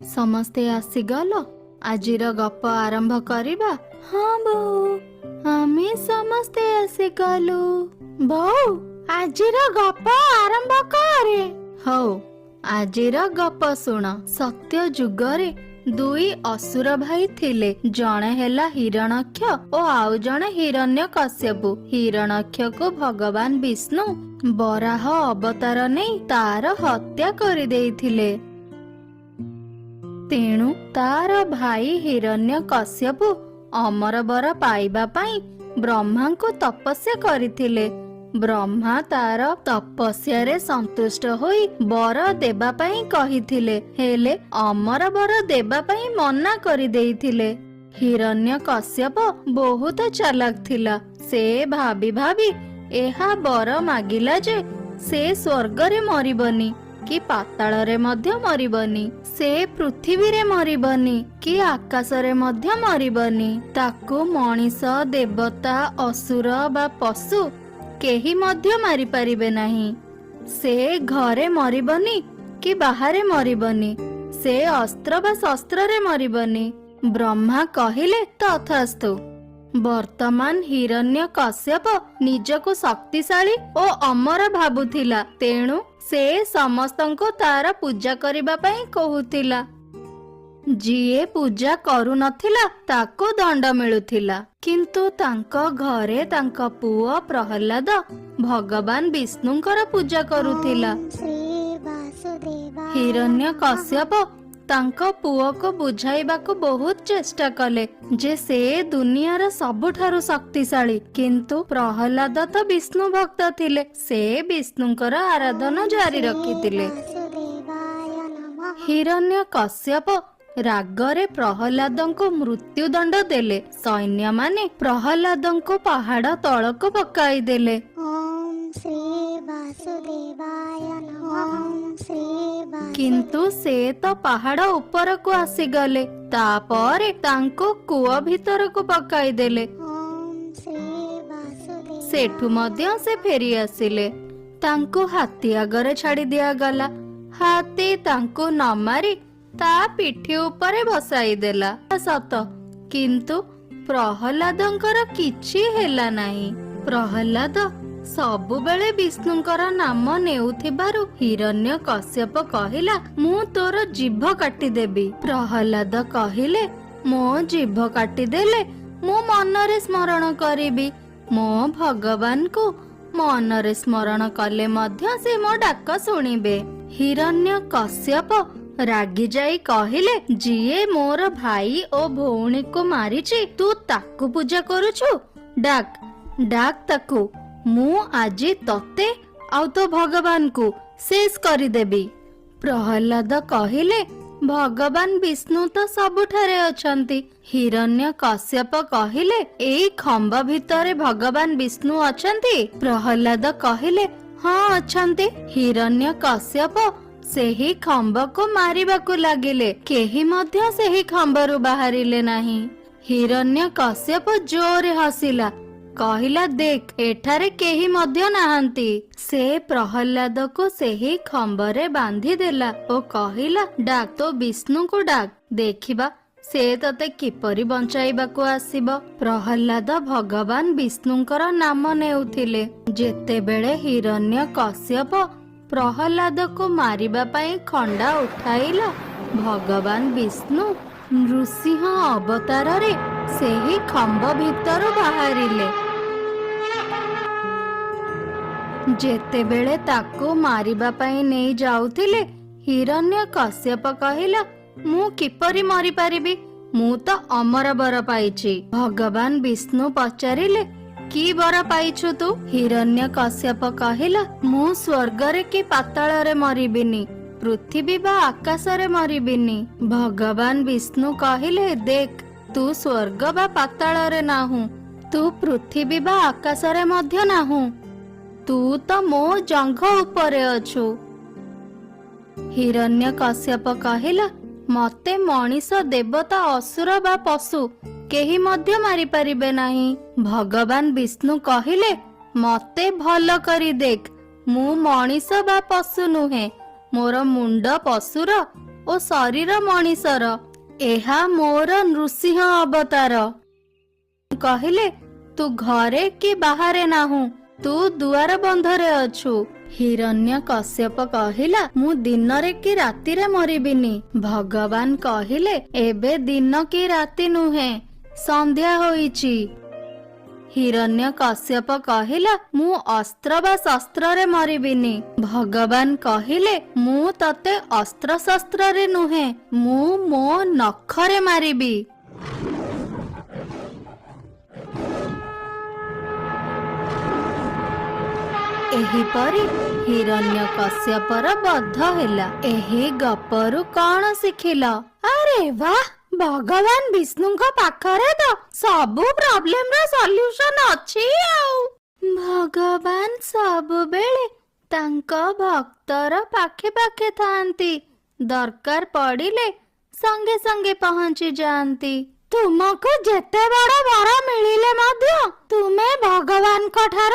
ସମସ୍ତେ ଆସିଗଲ। ଆଜିର ଗପ ଆରମ୍ଭ କରିବା। ହଁ ବୋଉ, ଆମେ ସମସ୍ତେ ଆସିଗଲୁ। ବୋଉ, ଆଜିର ଗପ ଆରମ୍ଭ କରେ। ହଉ, ଆଜିର ଗପ ଶୁଣ। ସତ୍ୟ ଯୁଗରେ ଦୁଇ ଅସୁର ଭାଇ ଥିଲେ। ଜଣେ ହେଲା ହିରଣ୍ୟକ୍ଷ ଓ ଆଉ ଜଣେ ହିରଣ୍ୟକଶ୍ୟପ। ହିରଣ୍ୟକ୍ଷକୁ ଭଗବାନ ବିଷ୍ଣୁ ବରାହ ଅବତାର ନେଇ ତାର ହତ୍ୟା କରିଦେଇଥିଲେ। ତେଣୁ ତାର ଭାଇ ହିରଣ୍ୟକଶ୍ୟପ ଅମର ବର ପାଇବା ପାଇଁ ବ୍ରହ୍ମାଙ୍କୁ ତପସ୍ୟା କରିଥିଲେ। ବ୍ରହ୍ମା ତାର ତପସ୍ୟାରେ ସନ୍ତୁଷ୍ଟ ହୋଇ ବର ଦେବା ପାଇଁ କହିଥିଲେ, ହେଲେ ଅମର ବର ଦେବା ପାଇଁ ମନା କରିଦେଇଥିଲେ। ହିରଣ୍ୟକଶ୍ୟପ ବହୁତ ଚାଲାକ ଥିଲା। ସେ ଭାବି ଭାବି ଏହା ବର ମାଗିଲା ଯେ ସେ ସ୍ୱର୍ଗରେ ମରିବନି କି ପାତାଳରେ ମଧ୍ୟ ମରିବନି, ସେ ପୃଥିବୀରେ ମରିବନି କି ଆକାଶରେ ମଧ୍ୟ ମରିବନି। ତାକୁ ମଣିଷ, ଦେବତା, ଅସୁର ବା ପଶୁ କେହି ମଧ୍ୟ ମାରିପାରିବେ ନାହିଁ। ସେ ଘରେ ମରିବନି କି ବାହାରେ ମରିବନି, ସେ ଅସ୍ତ୍ର ବା ଶସ୍ତ୍ରରେ ମରିବନି। ବ୍ରହ୍ମା କହିଲେ ତଥାସ୍ତୁ। ବର୍ତ୍ତମାନ ହିରଣ୍ୟକଶ୍ୟପ ନିଜକୁ ଶକ୍ତିଶାଳୀ ଓ ଅମର ଭାବୁଥିଲା। ତେଣୁ ସେ ସମସ୍ତଙ୍କୁ ତାର ପୂଜା କରିବା ପାଇଁ କହୁଥିଲା। ଯିଏ ପୂଜା କରୁନଥିଲା ତାକୁ ଦଣ୍ଡ ମିଳୁଥିଲା। କିନ୍ତୁ ତାଙ୍କ ଘରେ ତାଙ୍କ ପୁଅ ପ୍ରହ୍ଲାଦ ଭଗବାନ ବିଷ୍ଣୁଙ୍କର ପୂଜା କରୁଥିଲା। ହିରଣ୍ୟକଶ୍ୟପ ତାଙ୍କ ପୁଅକୁ ବୁଝାଇବାକୁ ବହୁତ ଚେଷ୍ଟା କଲେ ଯେ ସେ ଦୁନିଆର ସବୁଠାରୁ ଶକ୍ତିଶାଳୀ। କିନ୍ତୁ ପ୍ରହ୍ଲାଦ ତ ବିଷ୍ଣୁ ଭକ୍ତ ଥିଲେ। ସେ ବିଷ୍ଣୁଙ୍କର ଆରାଧନା ଜାରି ରଖିଥିଲେ। ହିରଣ୍ୟକଶ୍ୟପ ରାଗରେ ପ୍ରହ୍ଲାଦଙ୍କୁ ମୃତ୍ୟୁଦଣ୍ଡ ଦେଲେ। ସୈନ୍ୟମାନେ ପ୍ରହ୍ଲାଦଙ୍କୁ ପାହାଡ ତଳକୁ ପକାଇଦେଲେ। କିନ୍ତୁ ସେ ତ ପାହାଡ ଉପରକୁ ଆସିଗଲେ। ତାପରେ ତାଙ୍କୁ କୂଅ ଭିତରକୁ ପକାଇଦେଲେ। ସେଠୁ ମଧ୍ୟ ସେ ଫେରି ଆସିଲେ। ତାଙ୍କୁ ହାତୀ ଆଗରେ ଛାଡି ଦିଆଗଲା। ହାତୀ ତାଙ୍କୁ ନ ମାରି ତା ପିଠି ଉପରେ ବସାଇଦେଲା ସତ, କିନ୍ତୁ ପ୍ରହ୍ଲାଦଙ୍କର କିଛି ହେଲା ନାହିଁ। ପ୍ରହ୍ଲାଦ ସବୁବେଳେ ବିଷ୍ଣୁଙ୍କର ନାମ ନେଉଥିବାରୁ ହିରଣ୍ୟକଶ୍ୟପ କହିଲା, ମୁଁ ତୋର ଜିଭ କାଟିଦେବି। ପ୍ରହ୍ଲାଦ କହିଲେ, ମୋ ଜିଭ କାଟିଦେଲେ ମୁଁ ମନରେ ସ୍ମରଣ କରିବି। ମୋ ଭଗବାନଙ୍କୁ ମନରେ ସ୍ମରଣ କଲେ ମଧ୍ୟ ସେ ମୋ ଡାକ ଶୁଣିବେ। ହିରଣ୍ୟକଶ୍ୟପ ରାଗି ଯାଇ କହିଲେ, ଯିଏ ମୋର ଭାଇ ଓ ଭଉଣୀକୁ ମାରିଛି ତୁ ତାକୁ ପୂଜା କରୁଛୁ? ଡାକ୍ ଡାକ୍ ତାକୁ। ମୁଁ ଆଜି ତତେ ଆଉ ତୋ ଭଗବାନଙ୍କୁ ଶେଷ କରିଦେବି। ପ୍ରହ୍ଲାଦ କହିଲେ, ଭଗବାନ ବିଷ୍ଣୁ ତ ସବୁଠାରେ ଅଛନ୍ତି। ହିରଣ୍ୟକଶ୍ୟପ କହିଲେ, ଏଇ ଖମ୍ବ ଭିତରେ ଭଗବାନ ବିଷ୍ଣୁ ଅଛନ୍ତି? ପ୍ରହ୍ଲାଦ କହିଲେ, ହଁ ଅଛନ୍ତି। ହିରଣ୍ୟକଶ୍ୟପ ସେହି ଖମ୍ବକୁ ମାରିବାକୁ ଲାଗିଲେ। କେହି ମଧ୍ୟ ସେହି ଖମ୍ବରୁ ବାହାରିଲେ ନାହିଁ। ହିରଣ୍ୟକଶ୍ୟପ ଜୋରରେ ହସିଲା, କହିଲା, ଦେଖ ଏଠାରେ କେହି ମଧ୍ୟ ନାହାନ୍ତି। ସେ ପ୍ରହ୍ଲାଦକୁ ସେହି ଖମ୍ବରେ ବାନ୍ଧିଦେଲା ଓ କହିଲା, ଡାକ୍ ତୋ ବିଷ୍ଣୁଙ୍କୁ ଡାକ୍, ଦେଖିବା ସେ ତତେ କିପରି ବଞ୍ଚାଇବାକୁ ଆସିବ। ପ୍ରହ୍ଲାଦ ଭଗବାନ ବିଷ୍ଣୁଙ୍କର ନାମ ନେଉଥିଲେ। ଯେତେବେଳେ ହିରଣ୍ୟକଶ୍ୟପ ପ୍ରହ୍ଲାଦକୁ ମାରିବା ପାଇଁ ଖଣ୍ଡା ଉଠାଇଲା, ଭଗବାନ ବିଷ୍ଣୁ ନୃସିଂହ ଅବତାରରେ ସେହି ଖମ୍ବ ଭିତରୁ ବାହାରିଲେ। ଯେତେବେଳେ ତାକୁ ମାରିବା ପାଇଁ ନେଇ ଯାଉଥିଲେ, ହିରଣ୍ୟକଶ୍ୟପ କହିଲା, ମୁଁ କିପରି ମରିପାରିବି? ମୁଁ ତ ଅମର ବର ପାଇଛି। ଭଗବାନ ବିଷ୍ଣୁ ପଚାରିଲେ, କି ବର ପାଇଛୁ ତୁ? ହିରଣ୍ୟକଶ୍ୟପ କହିଲା, ମୁଁ ସ୍ୱର୍ଗରେ କି ପାତାଳରେ ମରିବିନି, ପୃଥିବୀ ବା ଆକାଶରେ ମରିବିନି। ଭଗବାନ ବିଷ୍ଣୁ କହିଲେ, ଦେଖ ତୁ ସ୍ୱର୍ଗ ବା ପାତାଳରେ ନାହୁଁ, ତୁ ପୃଥିବୀ ବା ଆକାଶରେ ମଧ୍ୟ ନାହୁଁ, ତୁ ତ ମୋ ଜଙ୍ଘ ଉପରେ ଅଛୁ। ହିରଣ୍ୟକଶ୍ୟପ କହିଲା, ମତେ ମଣିଷ, ଦେବତା, ଅସୁର ବା ପଶୁ କେହି ମଧ୍ୟ ମାରିପାରିବେ ନାହିଁ। ଭଗବାନ ବିଷ୍ଣୁ କହିଲେ, ମତେ ଭଲ କରି ଦେଖ, ମୁଁ ମଣିଷ ବା ପଶୁ ନୁହେଁ। ମୋର ମୁଣ୍ଡ ପଶୁର ଓ ଶରୀର ମଣିଷର। ଏହା ମୋର ନୃସିଂହ ଅବତାର। କହିଲେ, ତୁ ଘରେ କି ବାହାରେ ନାହୁଁ, ତୁ ଦୁଆର ବନ୍ଧରେ ଅଛୁ। ହିରଣ୍ୟକଶ୍ୟପ କହିଲା, ମୁଁ ଦିନରେ କି ରାତିରେ ମରିବିନି। ଭଗବାନ କହିଲେ, ଏବେ ଦିନ କି ରାତି ନୁହେଁ, ସନ୍ଧ୍ୟା ହୋଇଛି। ହିରଣ୍ୟକଶ୍ୟପ କହିଲା, ମୁଁ ଅସ୍ତ୍ର ବା ଶସ୍ତ୍ରରେ ମରିବିନି। ଭଗବାନ କହିଲେ, ମୁଁ ତତେ ଅସ୍ତ୍ର ଶସ୍ତ୍ରରେ ନୁହେଁ, ମୁଁ ମୋ ନଖରେ ମାରିବି। ଏହିପରି ହିରଣ୍ୟକଶ୍ୟପର ବଧ ହେଲା। ଏହି ଗପରୁ କଣ ଶିଖିଲ? ଆରେ ବାଃ, ଭଗବାନ ବିଷ୍ଣୁଙ୍କ ପାଖରେ ତ ସବୁ ପ୍ରୋବ୍ଲେମର ସଲ୍ୟୁସନ ଅଛି ଆଉ। ଭଗବାନ ସବୁବେଳେ ତାଙ୍କ ଭକ୍ତର ପାଖେ ପାଖେ ଥାଆନ୍ତି। ଦରକାର ପଡ଼ିଲେ ସଙ୍ଗେ ସଙ୍ଗେ ପହଞ୍ଚି ଯାଆନ୍ତି। ତୁମକୁ ଯେତେ ବଡ଼ ବର ମିଳିଲେ ମଧ୍ୟ ତୁମେ ଭଗବାନଙ୍କ ଠାରୁ